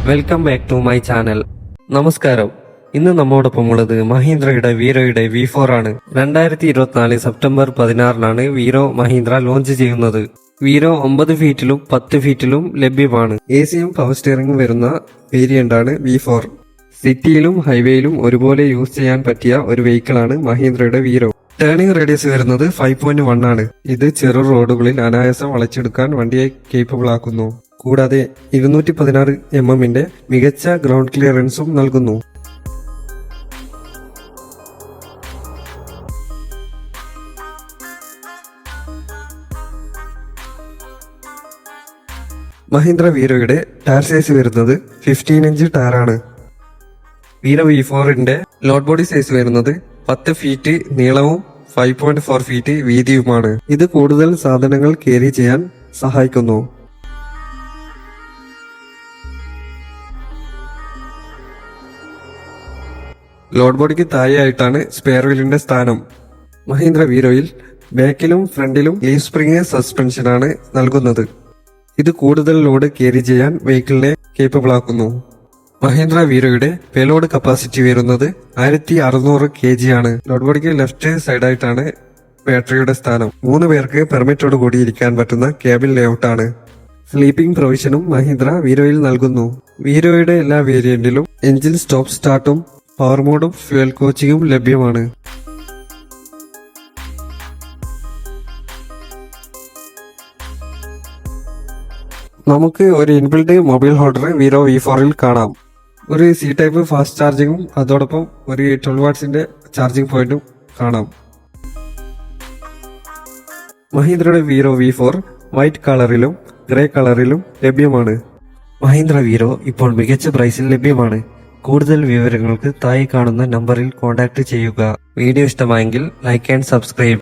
Welcome back to my channel. നമസ്കാരം. ഇന്ന് നമ്മോടൊപ്പമുള്ളത് മഹീന്ദ്രയുടെ വീരോയുടെ V4 ആണ്. 2024 സെപ്റ്റംബർ 16 വീരോ മഹീന്ദ്ര ലോഞ്ച് ചെയ്യുന്നത്. വീരോ 9 ഫീറ്റിലും 10 ഫീറ്റിലും ലഭ്യമാണ്. AC-യും പവർ സ്റ്റിയറിംഗും വരുന്ന വേരിയന്റ് ആണ് V4. സിറ്റിയിലും ഹൈവേയിലും ഒരുപോലെ യൂസ് ചെയ്യാൻ പറ്റിയ ഒരു വെഹിക്കിളാണ് മഹീന്ദ്രയുടെ വീരോ. ടേണിംഗ് റേഡിയസ് വരുന്നത് 5.1 ആണ്. ഇത് ചെറു റോഡുകളിൽ അനായാസം വളച്ചെടുക്കാൻ വണ്ടിയെ കേപ്പബിൾ ആക്കുന്നു. കൂടാതെ 216 mm മികച്ച ഗ്രൗണ്ട് ക്ലിയറൻസും നൽകുന്നു. മഹീന്ദ്ര വീരോയുടെ ടയർ സൈസ് വരുന്നത് 15 ഇഞ്ച് ടയറാണ്. Veero V4 load body size വരുന്നത് 10 ഫീറ്റ് നീളവും 5.4 ഫീറ്റ് വീതിയുമാണ്. ഇത് കൂടുതൽ സാധനങ്ങൾ ക്യാരി ചെയ്യാൻ സഹായിക്കുന്നു. ലോഡ് ബോഡിക്ക് താഴെയായിട്ടാണ് സ്പെയർ വീലിന്റെ സ്ഥാനം. മഹീന്ദ്ര വീരോയിൽ ബാക്കിലും ഫ്രണ്ടിലും ലീഫ് സ്പ്രിംഗ് സസ്പെൻഷനാണ് നൽകുന്നത്. ഇത് കൂടുതൽ ലോഡ് ക്യാരി ചെയ്യാൻ വെഹിക്കിളിനെ കേപ്പബിൾ ആക്കുന്നു. മഹീന്ദ്ര വീരോയുടെ പേലോഡ് കപ്പാസിറ്റി വരുന്നത് 1600 kg ആണ്. ലോഡ് ബോഡിക്ക് ലെഫ്റ്റ് സൈഡായിട്ടാണ് ബാറ്ററിയുടെ സ്ഥാനം. 3 പേർക്ക് പെർമിറ്റോട് കൂടി ഇരിക്കാൻ പറ്റുന്ന ക്യാബിൻ ലേഔട്ടാണ്. സ്ലീപ്പിംഗ് പ്രൊവിഷനും മഹീന്ദ്ര വീരോയിൽ നൽകുന്നു. വീരോയുടെ എല്ലാ വേരിയന്റിലും എഞ്ചിൻ സ്റ്റോപ്പ് സ്റ്റാർട്ടും പവർ മോഡും ഫ്യൂൽ കോച്ചിങ്ങും ലഭ്യമാണ്. നമുക്ക് ഒരു ഇൻബിൽഡ് മൊബൈൽ ഹോൾഡർ വീരോ V4 കാണാം. ഒരു C ടൈപ്പ് ഫാസ്റ്റ് ചാർജിങ്ങും അതോടൊപ്പം ഒരു 12 വാട്ട്സിന്റെ ചാർജിംഗ് പോയിന്റും കാണാം. മഹീന്ദ്രയുടെ വീരോ V4 വൈറ്റ് കളറിലും ഗ്രേ കളറിലും ലഭ്യമാണ്. മഹീന്ദ്ര വീരോ ഇപ്പോൾ മികച്ച പ്രൈസിൽ ലഭ്യമാണ്. കൂടുതൽ വിവരങ്ങൾക്ക് താഴെ കാണുന്ന നമ്പറിൽ കോൺടാക്ട് ചെയ്യുക. വീഡിയോ ഇഷ്ടമായെങ്കിൽ ലൈക്ക് ആൻഡ് സബ്സ്ക്രൈബ്.